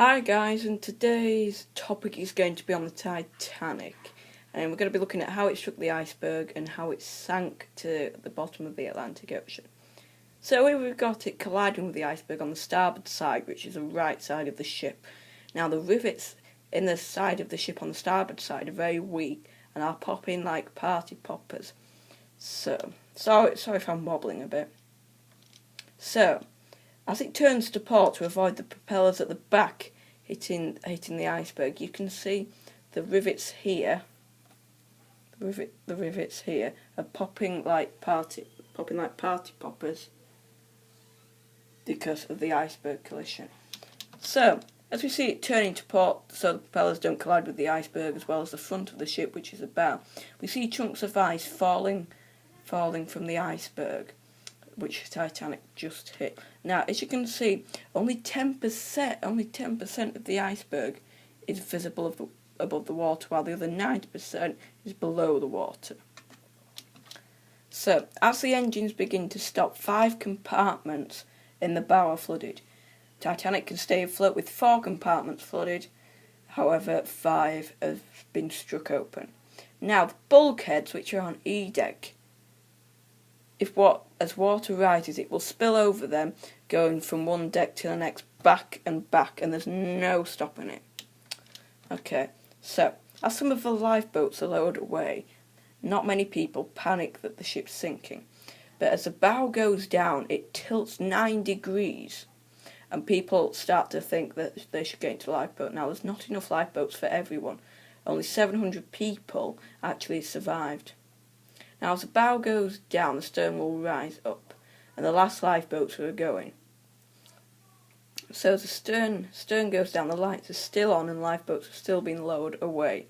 Hi guys, and today's topic is going to be on the Titanic, and we're going to be looking at how it struck the iceberg and how it sank to the bottom of the Atlantic Ocean. So here we've got it colliding with the iceberg on the starboard side, which is the right side of the ship. Now the rivets in the side of the ship on the starboard side are very weak and are popping like party poppers. So, sorry if I'm wobbling a bit. So, as it turns to port to avoid the propellers at the back hitting the iceberg, you can see the rivets here. The rivets here are popping like party poppers because of the iceberg collision. So, as we see it turning to port, so the propellers don't collide with the iceberg as well as the front of the ship, which is the bow, we see chunks of ice falling from the iceberg, which the Titanic just hit. Now, as you can see, only 10% of the iceberg is visible above the water, while the other 90% is below the water. So, as the engines begin to stop, 5 compartments in the bow are flooded. Titanic can stay afloat with 4 compartments flooded, however 5 have been struck open. Now, the bulkheads, which are on E deck, as water rises, it will spill over them, going from one deck to the next, back and back, and there's no stopping it. Okay, so as some of the lifeboats are lowered away, not many people panic that the ship's sinking. But as the bow goes down, it tilts 9 degrees, and people start to think that they should get into a lifeboat. Now, there's not enough lifeboats for everyone. Only 700 people actually survived. Now, as the bow goes down, the stern will rise up, and the last lifeboats are going. So as the stern goes down, the lights are still on and lifeboats are still being lowered away.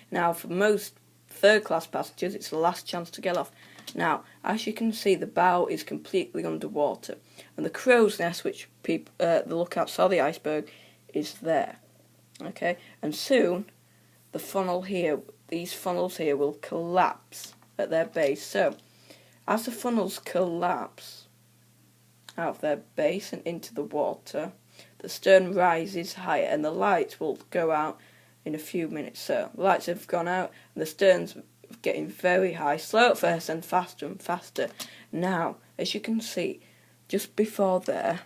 Now, for most third-class passengers, it's the last chance to get off. Now, as you can see, the bow is completely underwater, and the crow's nest, which the lookout saw the iceberg, is there. Okay, and soon the funnel here, these funnels here, will collapse at their base. So, as the funnels collapse out of their base and into the water, the stern rises higher, and the lights will go out in a few minutes. So, the lights have gone out, and the stern's getting very high, slow at first and faster. Now, as you can see, just before there,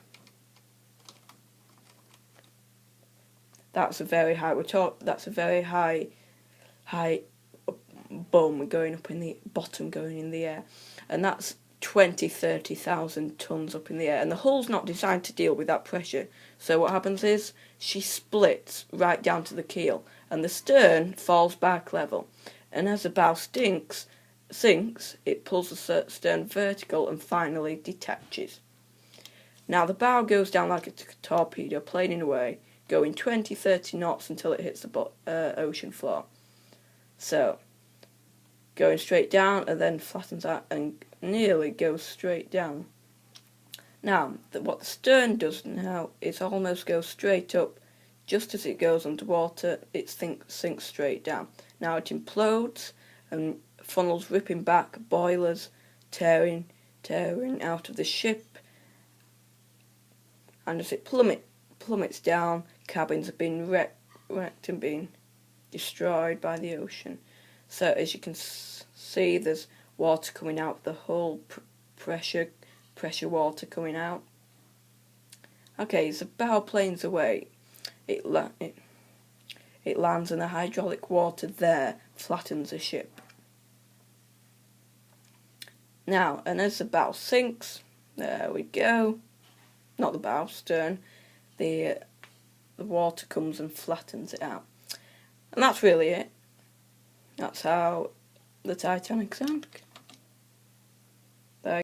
that's a very high. That's a very high bottom going in the air, and that's 30,000 tons up in the air, and the hull's not designed to deal with that pressure. So what happens is she splits right down to the keel, and the stern falls back level, and as the bow sinks, it pulls the stern vertical and finally detaches. Now the bow goes down like a torpedo, planing away, going 20-30 knots until it hits the ocean floor. So, going straight down and then flattens out and nearly goes straight down. Now, what the stern does now is almost go straight up. Just as it goes underwater, it sinks straight down. Now it implodes and funnels ripping back, boilers tearing out of the ship, and as it plummets down, cabins have been wrecked and been destroyed by the ocean. So as you can see, there's water coming out, the whole pressure water coming out. Okay, as the bow planes away, it lands, and the hydraulic water there flattens the ship. Now, and as the bow sinks, there we go. Not the bow, stern. The water comes and flattens it out. And that's really it. That's how the Titanic sank.